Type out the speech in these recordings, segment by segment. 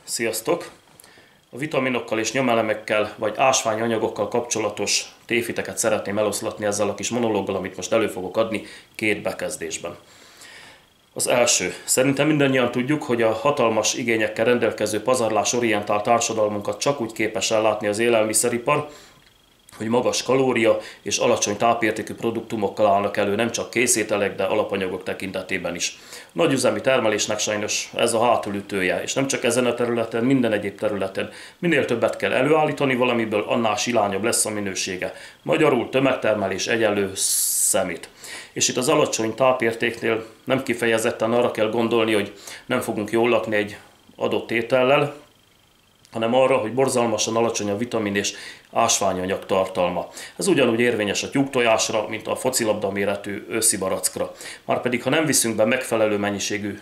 Sziasztok! A vitaminokkal és nyomelemekkel vagy ásványanyagokkal kapcsolatos tévhiteket szeretném eloszlatni ezzel a kis monológgal, amit most elő fogok adni két bekezdésben. Az első. Szerintem mindannyian tudjuk, hogy a hatalmas igényekkel rendelkező pazarlásorientált társadalmunkat csak úgy képes ellátni az élelmiszeripar, hogy magas kalória és alacsony tápértékű produktumokkal állnak elő nem csak készételek, de alapanyagok tekintetében is. Nagyüzemi termelésnek sajnos ez a hátulütője, és nem csak ezen a területen, minden egyéb területen. Minél többet kell előállítani valamiből, annál silányabb lesz a minősége. Magyarul tömegtermelés egyenlő szemét. És itt az alacsony tápértéknél nem kifejezetten arra kell gondolni, hogy nem fogunk jól lakni egy adott étellel, hanem arra, hogy borzalmasan alacsony a vitamin és ásványanyag tartalma. Ez ugyanúgy érvényes a tyúktojásra, mint a focilabda méretű őszi barackra. Márpedig, ha nem viszünk be megfelelő mennyiségű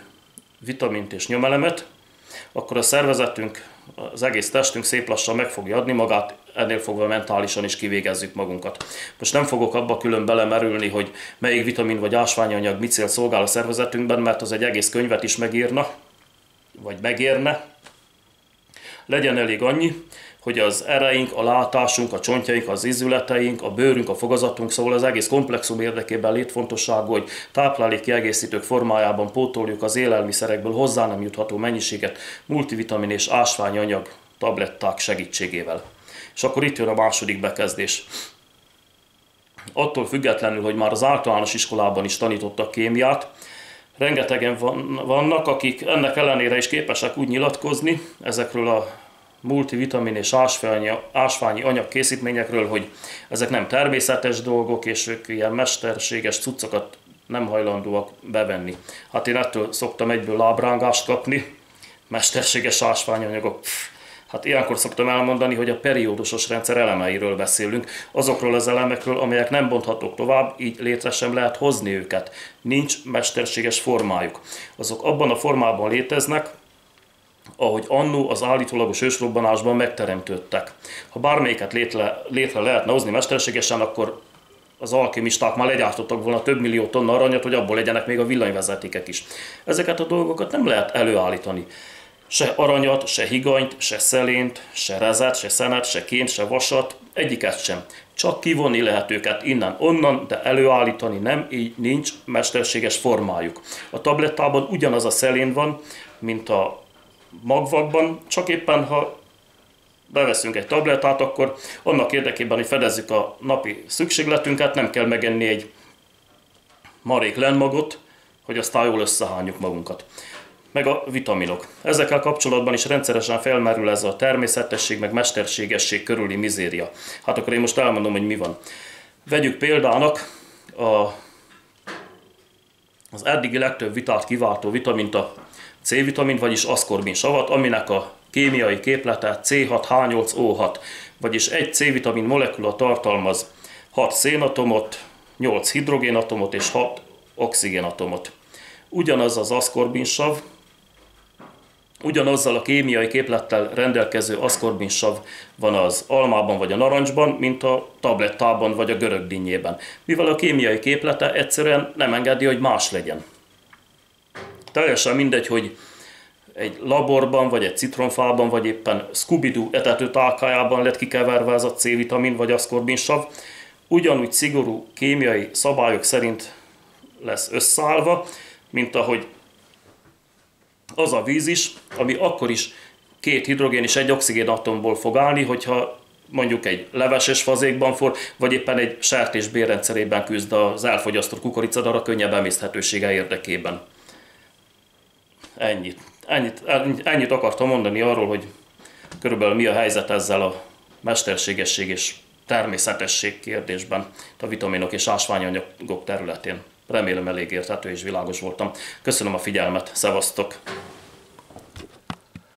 vitamint és nyomelemet, akkor a szervezetünk, az egész testünk szép lassan meg fogja adni magát, ennél fogva mentálisan is kivégezzük magunkat. Most nem fogok abba külön belemerülni, hogy melyik vitamin vagy ásványanyag mit cél szolgál a szervezetünkben, mert az egy egész könyvet is megírna, vagy megérne. Legyen elég annyi, hogy az ereink, a látásunk, a csontjaink, az ízületeink, a bőrünk, a fogazatunk, szóval az egész komplexum érdekében létfontosságú, hogy táplálékkiegészítők formájában pótoljuk az élelmiszerekből hozzá nem jutható mennyiséget multivitamin és ásványanyag tabletták segítségével. És akkor itt jön a második bekezdés. Attól függetlenül, hogy már az általános iskolában is tanítottak kémiát, rengetegen vannak, akik ennek ellenére is képesek úgy nyilatkozni ezekről a multivitamin és ásványi anyagkészítményekről, hogy ezek nem természetes dolgok, és ők ilyen mesterséges cuccokat nem hajlandóak bevenni. Hát én ettől szoktam egyből lábrángást kapni, mesterséges ásványanyagok. Hát ilyenkor szoktam elmondani, hogy a periódusos rendszer elemeiről beszélünk, azokról az elemekről, amelyek nem bonthatók tovább, így létre sem lehet hozni őket. Nincs mesterséges formájuk. Azok abban a formában léteznek, ahogy annó az állítólagos ősrobbanásban megteremtődtek. Ha bármelyiket létre lehetne hozni mesterségesen, akkor az alkimisták már legyártottak volna több millió tonna aranyat, hogy abból legyenek még a villanyvezetékek is. Ezeket a dolgokat nem lehet előállítani. Se aranyat, se higanyt, se szelént, se rezet, se szenet, se ként, se vasat, egyiket sem. Csak kivonni lehet őket innen-onnan, de előállítani nem, így nincs mesterséges formájuk. A tablettában ugyanaz a szelén van, mint a magvakban, csak éppen ha beveszünk egy tablettát, akkor annak érdekében, hogy fedezzük a napi szükségletünket, nem kell megenni egy marék lenmagot, hogy aztán jól összehányjuk magunkat. Meg a vitaminok. Ezekkel kapcsolatban is rendszeresen felmerül ez a természetesség, meg mesterségesség körüli mizéria. Hát akkor én most elmondom, hogy mi van. Vegyük példának az eddigi legtöbb vitát kiváltó vitamint, a C-vitamint, vagyis aszkorbinsavat, aminek a kémiai képlete C6H8O6, vagyis egy C-vitamin molekula tartalmaz 6 szénatomot, 8 hidrogénatomot és 6 oxigénatomot. Ugyanaz az aszkorbinsav, ugyanazzal a kémiai képlettel rendelkező aszkorbinsav van az almában vagy a narancsban, mint a tablettában vagy a görögdinnyében, mivel a kémiai képlete egyszerűen nem engedi, hogy más legyen. Teljesen mindegy, hogy egy laborban, vagy egy citromfában, vagy éppen Scooby-Doo etetőtálkájában lett kikeverve ez a C-vitamin vagy aszkorbinsav, ugyanúgy szigorú kémiai szabályok szerint lesz összeállva, mint ahogy az a víz is, ami akkor is 2 hidrogén és 1 oxigén atomból fog állni, hogyha mondjuk egy leveses fazékban forr, vagy éppen egy sertés bélrendszerében küzd az elfogyasztott kukoricadara könnyebb emészthetősége érdekében. Ennyit akartam mondani arról, hogy körülbelül mi a helyzet ezzel a mesterségesség és természetesség kérdésben a vitaminok és ásványanyagok területén. Remélem elég érthető és világos voltam. Köszönöm a figyelmet, szevasztok!